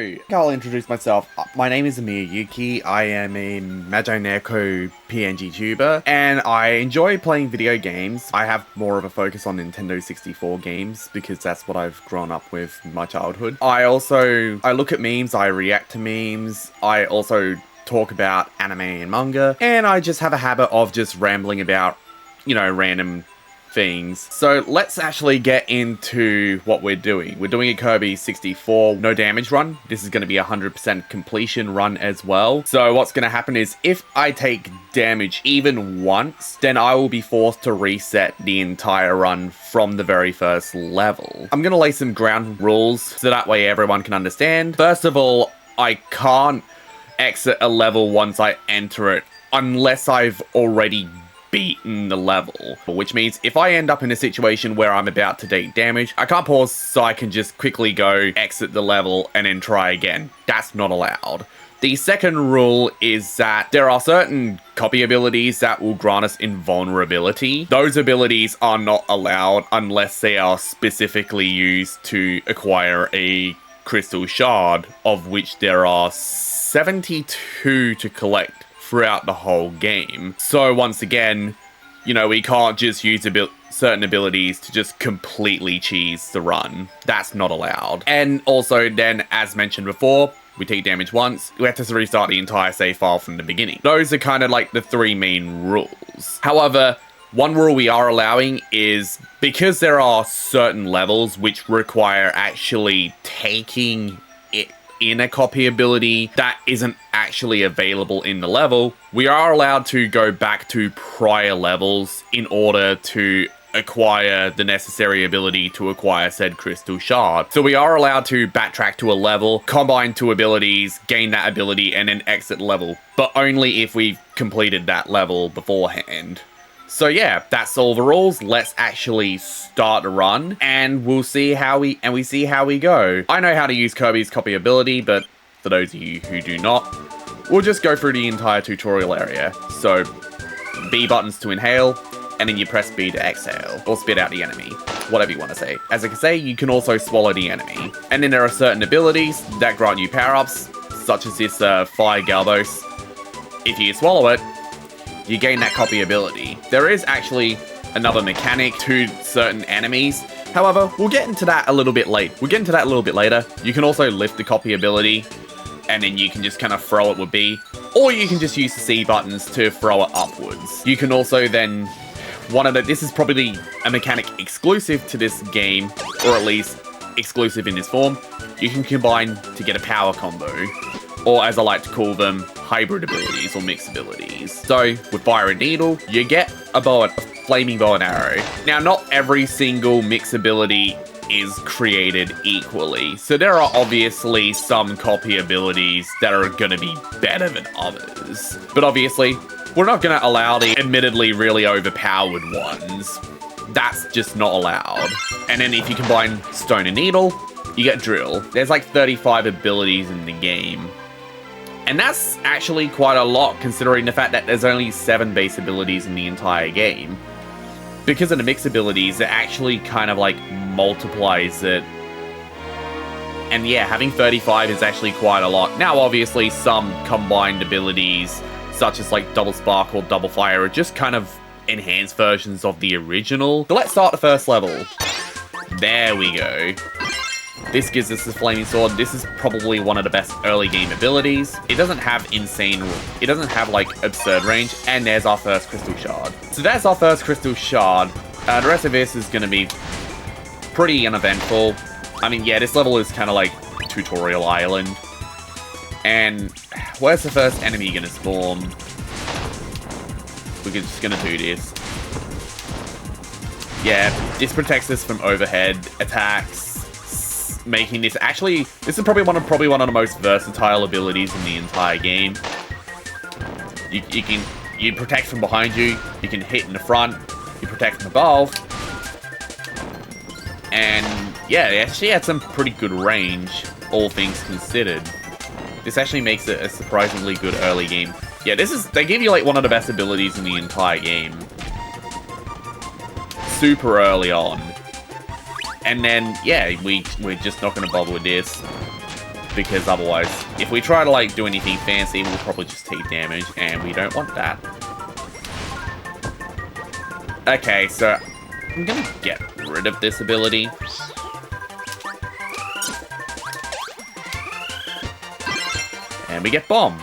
So, I'll introduce myself. My name is Amir Yuki. I am a Magi Neko PNG tuber, and I enjoy playing video games. I have more of a focus on Nintendo 64 games because that's what I've grown up with in my childhood. I look at memes, I react to memes, I also talk about anime and manga, and I just have a habit of just rambling about, random things. So let's actually get into what we're doing. We're doing a Kirby 64 no damage run. This is going to be a 100% completion run as well. So what's going to happen is if I take damage even once, then I will be forced to reset the entire run from the very first level. I'm going to lay some ground rules so that way everyone can understand. First of all, I can't exit a level once I enter it unless I've already beaten the level, which means if I end up in a situation where I'm about to take damage, I can't pause so I can just quickly go exit the level and then try again. That's not allowed. The second rule is that there are certain copy abilities that will grant us invulnerability. Those abilities are not allowed unless they are specifically used to acquire a crystal shard, of which there are 72 to collect throughout the whole game. So once again, we can't just use certain abilities to just completely cheese the run. That's not allowed. And also then, as mentioned before, we take damage once, we have to restart the entire save file from the beginning. Those are kind of like the three main rules. However, one rule we are allowing is because there are certain levels which require actually taking it in a copy ability that isn't actually available in the level, we are allowed to go back to prior levels in order to acquire the necessary ability to acquire said crystal shard. So we are allowed to backtrack to a level, combine two abilities, gain that ability, and then exit the level, but only if we've completed that level beforehand. So yeah, that's all the rules. Let's actually start the run, and we'll see how we go. I know how to use Kirby's copy ability, but for those of you who do not, we'll just go through the entire tutorial area. So B buttons to inhale, and then you press B to exhale, or spit out the enemy, whatever you want to say. As I can say, you can also swallow the enemy. And then there are certain abilities that grant you power-ups, such as this Fire Galbos. If you swallow it, you gain that copy ability. There is actually another mechanic to certain enemies. However, we'll get into that a little bit later. You can also lift the copy ability, and then you can just kind of throw it with B, or you can just use the C buttons to throw it upwards. You can also then, this is probably a mechanic exclusive to this game, or at least exclusive in this form. You can combine to get a power combo, or as I like to call them, hybrid abilities or mixed abilities. So with Fire and Needle, you get a flaming bow and arrow. Now, not every single mix ability is created equally, so there are obviously some copy abilities that are going to be better than others. But obviously, we're not going to allow the admittedly really overpowered ones. That's just not allowed. And then if you combine Stone and Needle, you get Drill. There's like 35 abilities in the game. And that's actually quite a lot considering the fact that there's only 7 base abilities in the entire game. Because of the mix abilities, it actually kind of like multiplies it. And yeah, having 35 is actually quite a lot. Now obviously some combined abilities, such as like Double Spark or Double Fire, are just kind of enhanced versions of the original. So let's start the first level. There we go. This gives us the Flaming Sword. This is probably one of the best early game abilities. It doesn't have like absurd range, and there's our first Crystal Shard. So that's our first Crystal Shard. The rest of this is going to be pretty uneventful. I mean, yeah, this level is kind of like Tutorial Island. And where's the first enemy going to spawn? We're just going to do this. Yeah, this protects us from overhead attacks, making this this is probably one of the most versatile abilities in the entire game. You protect from behind you, you can hit in the front, you protect from above, and yeah, it actually had some pretty good range, all things considered. This actually makes it a surprisingly good early game. Yeah, they give you like one of the best abilities in the entire game. Super early on. And then, yeah, we're just not going to bother with this. because otherwise, if we try to like do anything fancy, we'll probably just take damage, and we don't want that. Okay, so I'm gonna get rid of this ability. And we get Bomb,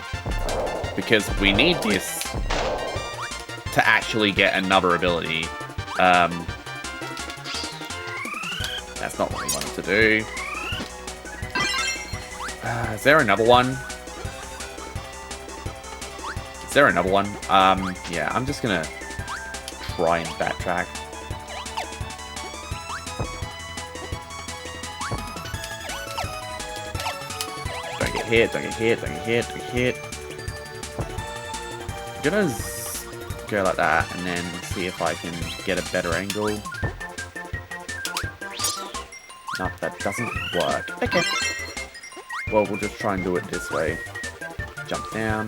because we need this to actually get another ability. That's not what we wanted to do. Is there another one? Is there another one? Yeah, I'm just gonna try and backtrack. Don't get hit, don't get hit, don't get hit, don't get hit. I'm gonna go like that and then see if I can get a better angle. No, that doesn't work. Okay. Well, we'll just try and do it this way. Jump down.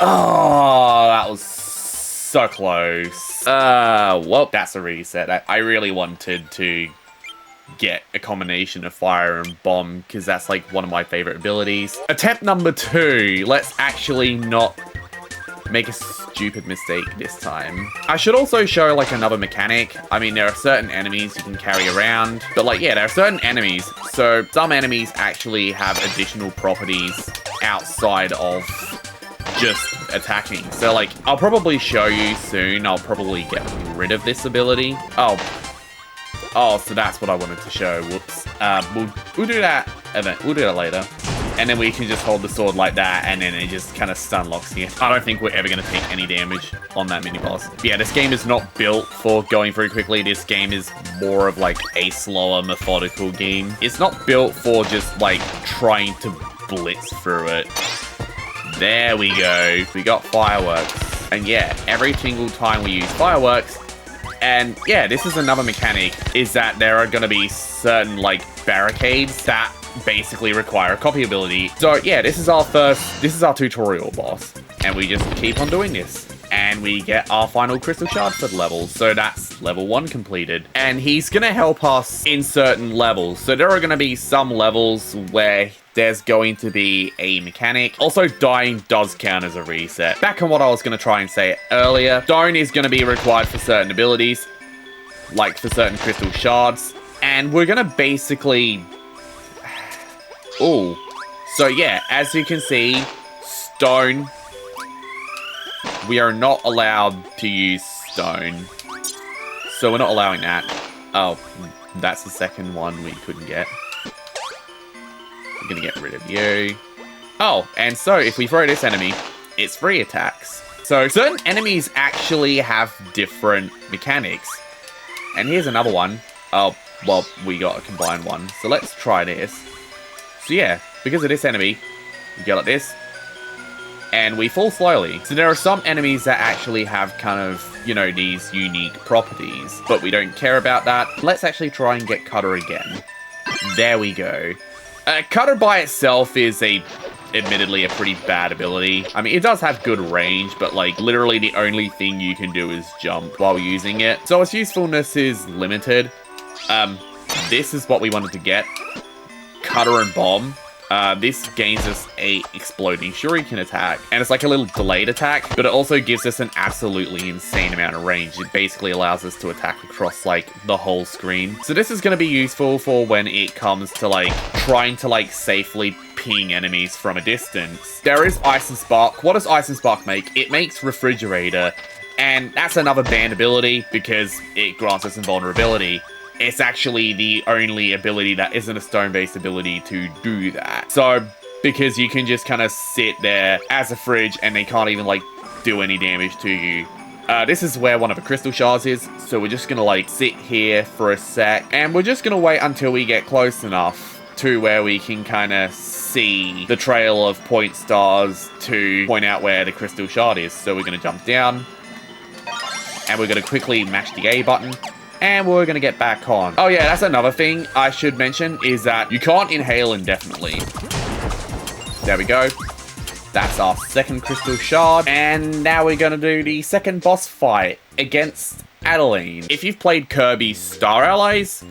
Oh, that was so close. Well, that's a reset. I really wanted to get a combination of fire and bomb, because that's like one of my favorite abilities. Attempt number 2. Let's actually not make a stupid mistake this time. I should also show like another mechanic. I mean, there are certain enemies you can carry around, but like, yeah, there are certain enemies. So some enemies actually have additional properties outside of just attacking. So like, I'll probably show you soon. I'll probably get rid of this ability. Oh, so that's what I wanted to show. Whoops. We'll do that event. We'll do that later. And then we can just hold the sword like that, and then it just kind of stun locks you. I don't think we're ever going to take any damage on that mini-boss. Yeah, this game is not built for going through quickly. This game is more of like a slower, methodical game. It's not built for just like trying to blitz through it. There we go. We got fireworks. And yeah, every single time we use fireworks, and yeah, this is another mechanic, is that there are going to be certain like barricades that basically require a copy ability. So yeah, this is our tutorial boss, and we just keep on doing this, and we get our final crystal shard for the level. So that's level 1 completed, and he's gonna help us in certain levels. So there are gonna be some levels where there's going to be a mechanic. Also, dying does count as a reset. Back on what I was gonna try and say earlier, stone is gonna be required for certain abilities, like for certain crystal shards, and we're gonna basically... Oh, so yeah, as you can see, stone, we are not allowed to use stone. So we're not allowing that. Oh, that's the second one we couldn't get. We're gonna get rid of you. Oh, and so if we throw this enemy, it's 3 attacks. So certain enemies actually have different mechanics. And here's another one. Oh, well, we got a combined one. So let's try this. So yeah, because of this enemy, we go like this, and we fall slowly. So there are some enemies that actually have kind of, you know, these unique properties, but we don't care about that. Let's actually try and get Cutter again. There we go. Cutter by itself is admittedly a pretty bad ability. I mean, it does have good range, but like literally the only thing you can do is jump while using it. So its usefulness is limited. This is what we wanted to get. Cutter and Bomb. This gains us a exploding shuriken attack, and it's like a little delayed attack, but it also gives us an absolutely insane amount of range. It basically allows us to attack across like the whole screen. So this is going to be useful for when it comes to like trying to like safely ping enemies from a distance. There is Ice and Spark. What does Ice and Spark make? It makes Refrigerator, and that's another banned ability because it grants us invulnerability. It's actually the only ability that isn't a stone-based ability to do that. So, because you can just kind of sit there as a fridge and they can't even, like, do any damage to you. This is where one of the crystal shards is, so we're just gonna, like, sit here for a sec, and we're just gonna wait until we get close enough to where we can kind of see the trail of point stars to point out where the crystal shard is. So we're gonna jump down, and we're gonna quickly mash the A button, and we're gonna get back on. Oh yeah, that's another thing I should mention, is that you can't inhale indefinitely. There we go. That's our second crystal shard. And now we're gonna do the second boss fight against Adeline. If you've played Kirby Star Allies,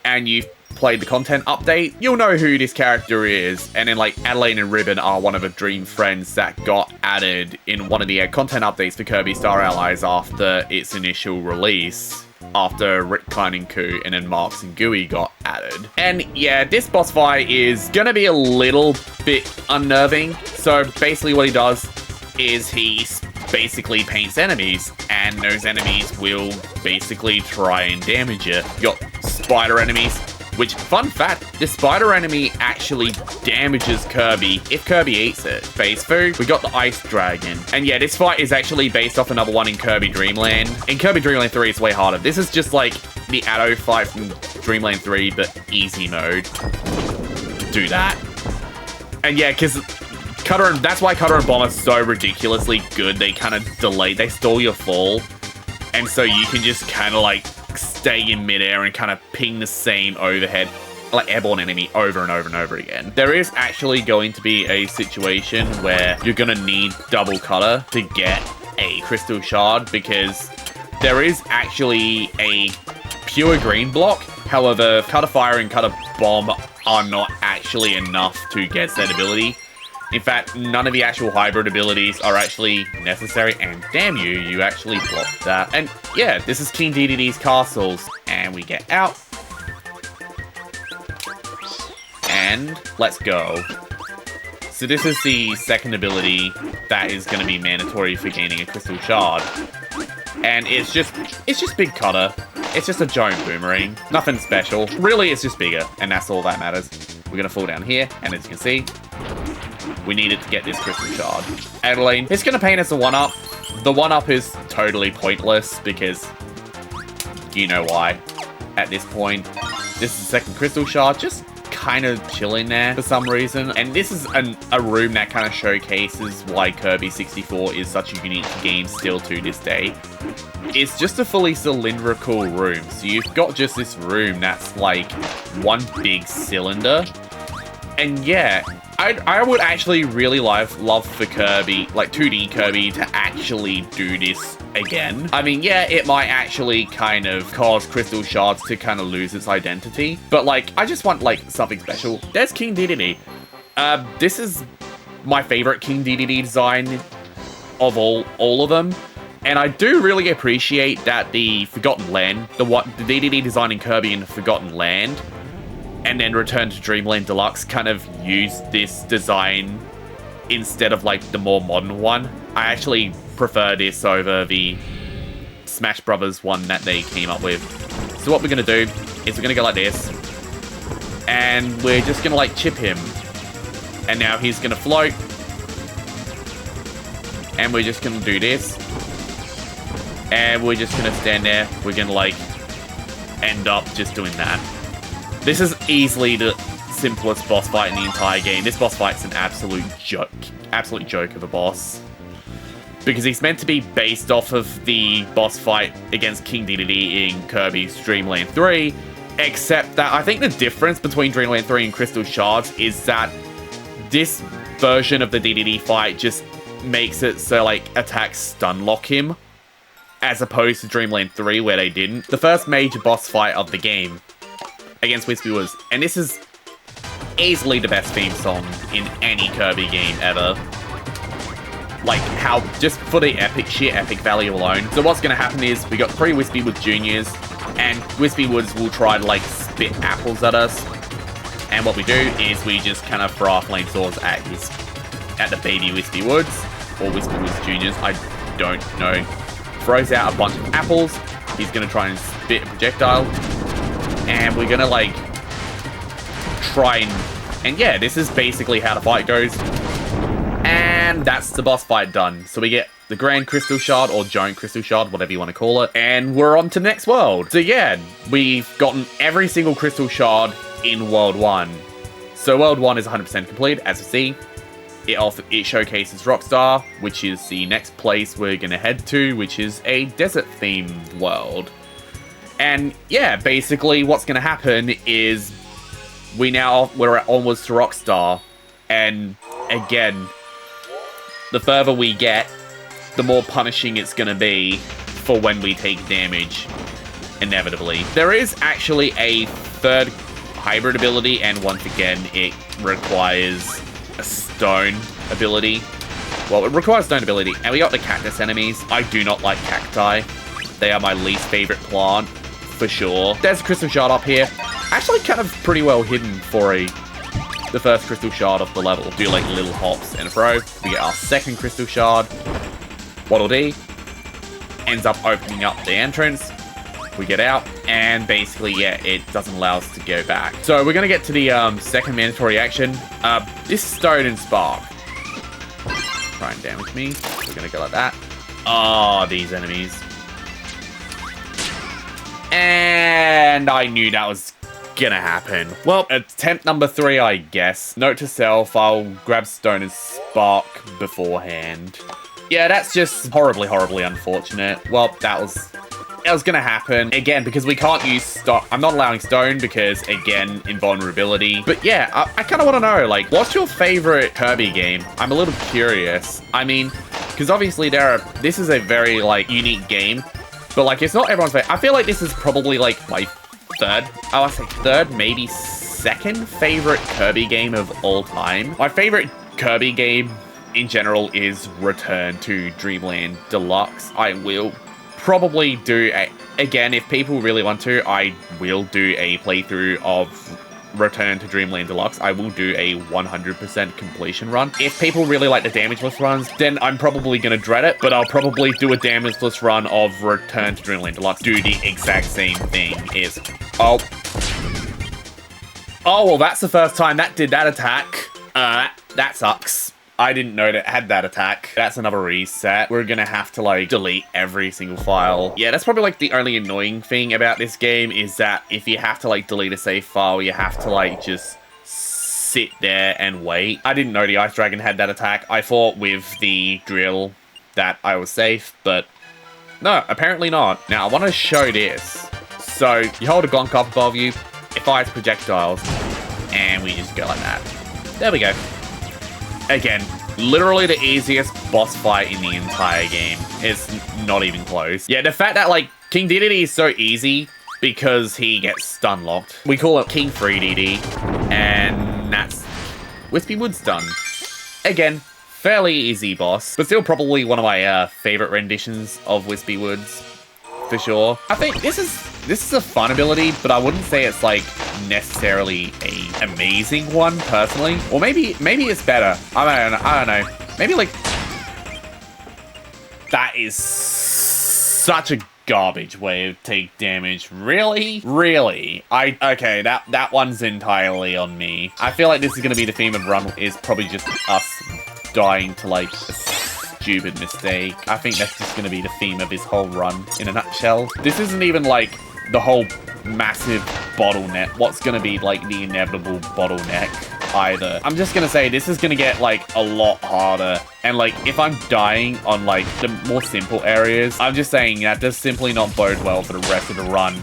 and you've played the content update, you'll know who this character is. And then like Adelaide and Ribbon are one of the Dream friends that got added in one of the content updates for Kirby Star Allies after its initial release. After Rick and Ku and then Marks and Gooey got added. And yeah, this boss fight is gonna be a little bit unnerving. So basically what he does is he basically paints enemies, and those enemies will basically try and damage it. You got spider enemies, which, fun fact, the spider enemy actually damages Kirby if Kirby eats it. Phase food, we got the ice dragon. And yeah, this fight is actually based off another one in Kirby Dreamland. In Kirby Dreamland 3, it's way harder. This is just like the Addo fight from Dreamland 3, but easy mode. Do that. And yeah, because that's why Cutter and Bomb are so ridiculously good. They kind of they stall your fall. And so you can just kind of like stay in midair and kind of ping the same overhead, like airborne enemy over and over and over again. There is actually going to be a situation where you're going to need double Cutter to get a crystal shard, because there is actually a pure green block. However, Cutter Fire and Cutter Bomb are not actually enough to get that ability. In fact, none of the actual hybrid abilities are actually necessary, and damn you, you actually blocked that. And yeah, this is King Dedede's castles, and we get out. And let's go. So this is the second ability that is going to be mandatory for gaining a crystal shard. And it's just Big Cutter. It's just a giant boomerang. Nothing special. Really, it's just bigger, and that's all that matters. We're going to fall down here, and as you can see, we needed to get this crystal shard. Adelaide, it's going to paint us a 1-up. The 1-up is totally pointless because you know why. At this point, this is the second crystal shard, just kind of chilling there for some reason. And this is a room that kind of showcases why Kirby 64 is such a unique game still to this day. It's just a fully cylindrical room. So you've got just this room that's like one big cylinder. And yeah, I would actually really love for Kirby, like 2D Kirby, to actually do this again. I mean, yeah, it might actually kind of cause Crystal Shards to kind of lose its identity. But like, I just want like something special. There's King Dedede. This is my favorite King Dedede design of all of them. And I do really appreciate that the Forgotten Land, the Dedede design in Kirby in the Forgotten Land, and then Return to Dreamland Deluxe kind of used this design instead of like the more modern one. I actually prefer this over the Smash Brothers one that they came up with. So what we're going to do is we're going to go like this. And we're just going to like chip him. And now he's going to float. And we're just going to do this. And we're just going to stand there. We're going to like end up just doing that. This is easily the simplest boss fight in the entire game. This boss fight's an absolute joke of a boss. Because he's meant to be based off of the boss fight against King Dedede in Kirby's Dreamland 3. Except that I think the difference between Dreamland 3 and Crystal Shards is that this version of the Dedede fight just makes it so like attacks stun lock him. As opposed to Dreamland 3 where they didn't. The first major boss fight of the game against Wispy Woods. And this is easily the best theme song in any Kirby game ever. Like, how, just for the sheer epic value alone. So what's going to happen is, we got 3 Wispy Woods Juniors, and Wispy Woods will try to, like, spit apples at us. And what we do is we just kind of throw our flame swords at the baby Wispy Woods, or Wispy Woods Juniors, I don't know. Throws out a bunch of apples. He's going to try and spit a projectile. And we're going to, like, try and yeah, this is basically how the fight goes. And that's the boss fight done. So we get the Grand Crystal Shard, or Giant Crystal Shard, whatever you want to call it. And we're on to the next world. So yeah, we've gotten every single Crystal Shard in World 1. So World 1 is 100% complete, as we see. It showcases Rockstar, which is the next place we're going to head to, which is a desert-themed world. And yeah, basically what's going to happen is we're onwards to Rockstar, and again, the further we get, the more punishing it's going to be for when we take damage, inevitably. There is actually a third hybrid ability, and once again, it requires a stone ability. Well, it requires stone ability, and we got the cactus enemies. I do not like cacti. They are my least favorite plant, for sure. There's a crystal shard up here. Actually, kind of pretty well hidden for the first crystal shard of the level. Do like little hops and a throw. We get our second crystal shard. Waddle Dee ends up opening up the entrance. We get out, and basically, yeah, it doesn't allow us to go back. So we're gonna get to the second mandatory action. This Stone and Spark. Try and damage me. We're gonna go like that. Oh, these enemies. And I knew that was gonna happen. Well, attempt number 3, I guess. Note to self, I'll grab Stone and Spark beforehand. Yeah, that's just horribly, horribly unfortunate. Well, that was gonna happen. Again, because we can't use stone. I'm not allowing stone because, again, invulnerability. But yeah, I kind of want to know, like, what's your favorite Kirby game? I'm a little curious. I mean, because obviously this is a very, like, unique game. But, like, it's not everyone's favorite. I feel like this is probably, like, my third, maybe second favorite Kirby game of all time. My favorite Kirby game in general is Return to Dreamland Deluxe. I will probably do again, if people really want to, I will do a playthrough of Return to Dreamland Deluxe. I will do a 100% completion run. If people really like the damageless runs, then I'm probably going to dread it, but I'll probably do a damageless run of Return to Dreamland Deluxe. Do the exact same thing is... Oh, well, that's the first time that did that attack. That sucks. I didn't know that it had that attack. That's another reset. We're gonna have to, like, delete every single file. Yeah, that's probably, like, the only annoying thing about this game is that if you have to, like, delete a save file, you have to, like, just sit there and wait. I didn't know the Ice Dragon had that attack. I thought with the drill that I was safe, but no, apparently not. Now, I want to show this. So, you hold a gonk up above you, it fires projectiles, and we just go like that. There we go. Again, literally the easiest boss fight in the entire game. It's not even close. Yeah, the fact that, like, King Dedede is so easy because he gets stun locked. We call it King 3DD, and that's Wispy Wood's done. Again, fairly easy boss, but still probably one of my favorite renditions of Wispy Woods, for sure. I think this is a fun ability, but I wouldn't say it's, like, necessarily a amazing one, personally. Or maybe it's better. I don't know. Maybe, like... That is such a garbage way to take damage. Really? Really? Okay, that one's entirely on me. I feel like this is going to be the theme of Run, is probably just us dying to, like, a stupid mistake. I think that's just going to be the theme of this whole run in a nutshell. This isn't even, like, the whole massive bottleneck. What's going to be, like, the inevitable bottleneck either. I'm just going to say this is going to get, like, a lot harder. And, like, if I'm dying on, like, the more simple areas, I'm just saying that does simply not bode well for the rest of the run.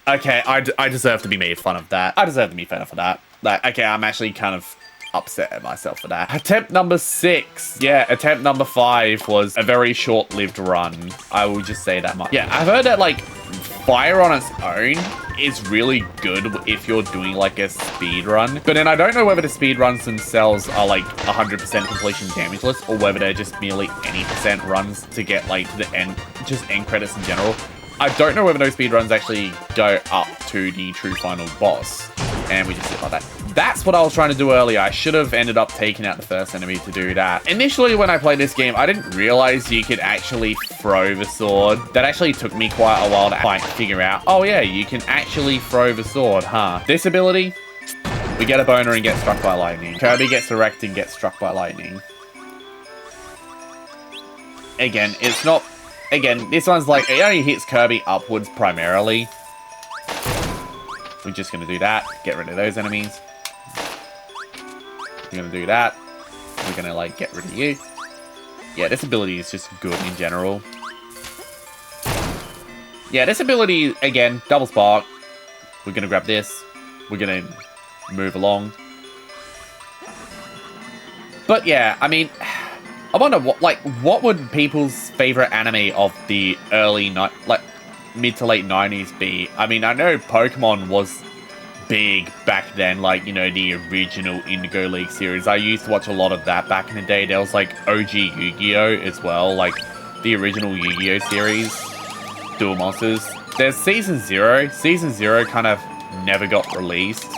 Okay, I deserve to be made fun of that. I deserve to be fed up for that. Like, okay, I'm actually kind of upset at myself for that. Attempt number 6. Yeah, attempt number 5 was a very short-lived run. I will just say that much. Yeah, I've heard that, like, fire on its own is really good if you're doing, like, a speed run. But then I don't know whether the speed runs themselves are, like, 100% completion damageless, or whether they're just merely any percent runs to get, like, to the end, just end credits in general. I don't know whether those speed runs actually go up to the true final boss. And we just sit like that. That's what I was trying to do earlier. I should have ended up taking out the first enemy to do that. Initially, when I played this game, I didn't realize you could actually throw the sword. That actually took me quite a while to figure out. Oh yeah, you can actually throw the sword, huh? This ability, we get a boner and get struck by lightning. Kirby gets erect and gets struck by lightning. Again, it's not... Again, this one's like, it only hits Kirby upwards primarily. We're just going to do that. Get rid of those enemies. We're going to do that. We're going to, like, get rid of you. Yeah, this ability is just good in general. Yeah, this ability, again, double spark. We're going to grab this. We're going to move along. But yeah, I mean, I wonder what would people's favorite anime of the early night, like, mid to late 90s be? I mean, I know Pokemon was big back then, like, you know, the original Indigo League series. I used to watch a lot of that back in the day. There was, like, OG Yu-Gi-Oh! As well, like, the original Yu-Gi-Oh! Series, Duel Monsters. There's Season 0. Season 0 kind of never got released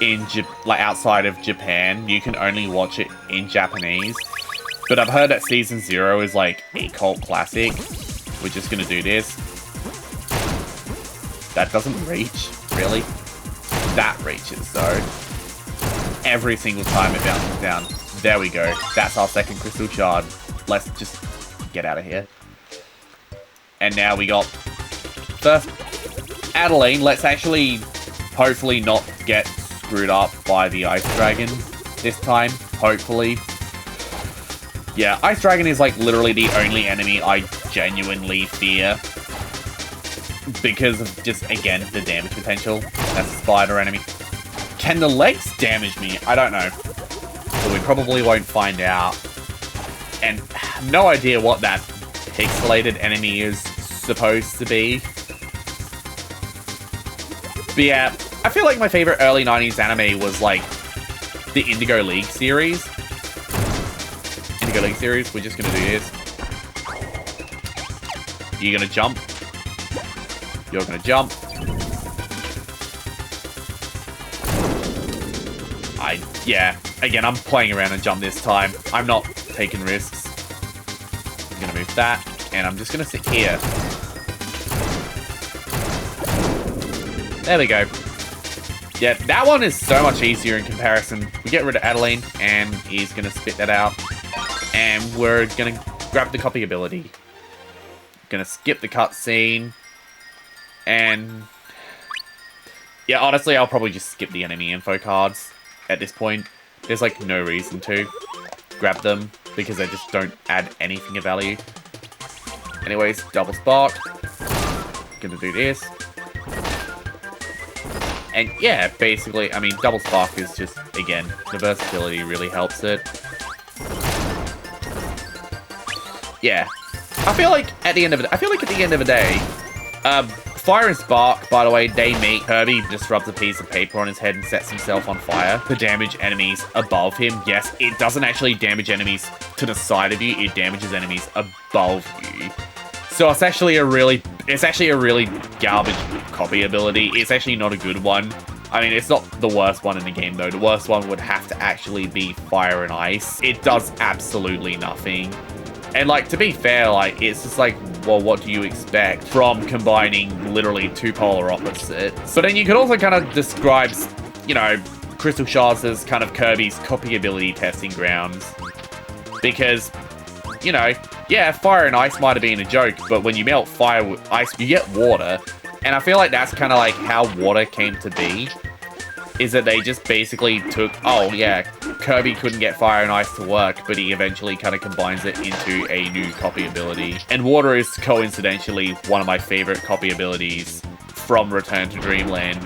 in, like, outside of Japan. You can only watch it in Japanese. But I've heard that Season 0 is, like, a cult classic. We're just gonna do this. That doesn't reach, really. That reaches, though. Every single time it bounces down. There we go. That's our second Crystal Shard. Let's just get out of here. And now we got first Adeline. Let's actually hopefully not get screwed up by the Ice Dragon this time. Hopefully. Yeah, Ice Dragon is like literally the only enemy I genuinely fear. Because of just, again, the damage potential. That's a spider enemy. Can the legs damage me? I don't know. But we probably won't find out. And no idea what that pixelated enemy is supposed to be. But yeah, I feel like my favorite early 90s anime was like the Indigo League series. Indigo League series, we're just gonna do this. You're gonna jump. You're gonna jump. Yeah, again, I'm playing around and jump this time. I'm not taking risks. I'm gonna move that, and I'm just gonna sit here. There we go. Yeah, that one is so much easier in comparison. We get rid of Adeline, and he's gonna spit that out. And we're gonna grab the copy ability. Gonna skip the cutscene. And yeah, honestly, I'll probably just skip the enemy info cards at this point. There's like no reason to grab them because they just don't add anything of value. Anyways, double spark. Gonna do this. And yeah, basically, I mean, double spark is just, again, the versatility really helps it. Yeah, I feel like at the end of the day, Fire and Spark, by the way, they meet. Kirby disrupts a piece of paper on his head and sets himself on fire to damage enemies above him. Yes, it doesn't actually damage enemies to the side of you, it damages enemies above you. So it's actually a really garbage copy ability. It's actually not a good one. I mean, it's not the worst one in the game, though. The worst one would have to actually be Fire and Ice. It does absolutely nothing. And, like, to be fair, like, it's just like, well, what do you expect from combining literally two polar opposites? But then you could also kind of describe, you know, Crystal Shards as kind of Kirby's copy ability testing grounds. Because, you know, yeah, Fire and Ice might have been a joke, but when you melt fire with ice, you get water. And I feel like that's kind of like how water came to be. Is that they just basically took, oh yeah, Kirby couldn't get Fire and Ice to work, but he eventually kind of combines it into a new copy ability. And water is coincidentally one of my favorite copy abilities from Return to Dreamland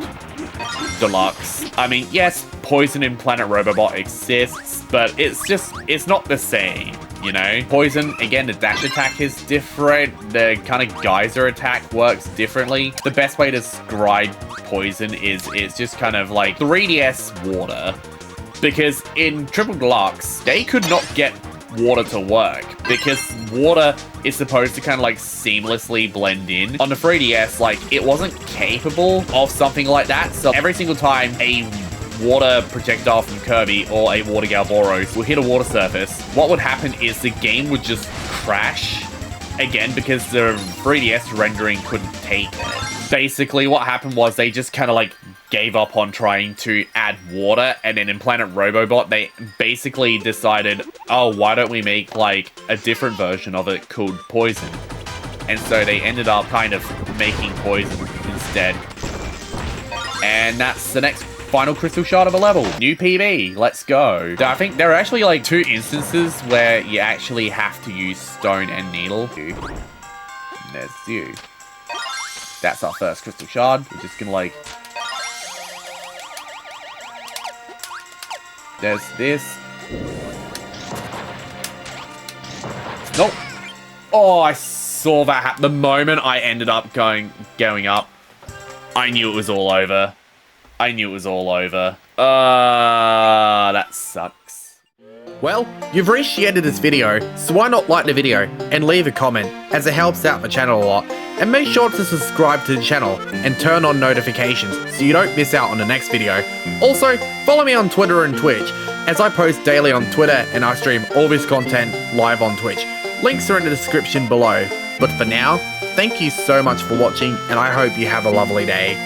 Deluxe. I mean, yes, Poison in Planet Robobot exists, but it's not the same, you know? Poison, again, the dash attack is different. The kind of geyser attack works differently. The best way to describe Poison is it's just kind of like 3DS water. Because in Triple Deluxe, they could not get water to work because water is supposed to kind of like seamlessly blend in. On the 3DS, like, it wasn't capable of something like that. So every single time a water projectile from Kirby or a water Galboros will hit a water surface, what would happen is the game would just crash again because the 3DS rendering couldn't take it. Basically, what happened was they just kind of like gave up on trying to add water, and then in Planet Robobot, they basically decided, oh, why don't we make like a different version of it called Poison? And so they ended up kind of making Poison instead. And that's the next final Crystal Shard of a level. New PB, let's go. I think there are actually like 2 instances where you actually have to use Stone and Needle. And there's you. That's our first Crystal Shard. We're just gonna like... There's this. Nope. Oh, I saw that happen. The moment I ended up going up, I knew it was all over. I knew it was all over. That sucks. Well, you've reached the end of this video, so why not like the video and leave a comment, as it helps out the channel a lot. And make sure to subscribe to the channel and turn on notifications so you don't miss out on the next video. Also, follow me on Twitter and Twitch, as I post daily on Twitter and I stream all this content live on Twitch. Links are in the description below. But for now, thank you so much for watching, and I hope you have a lovely day.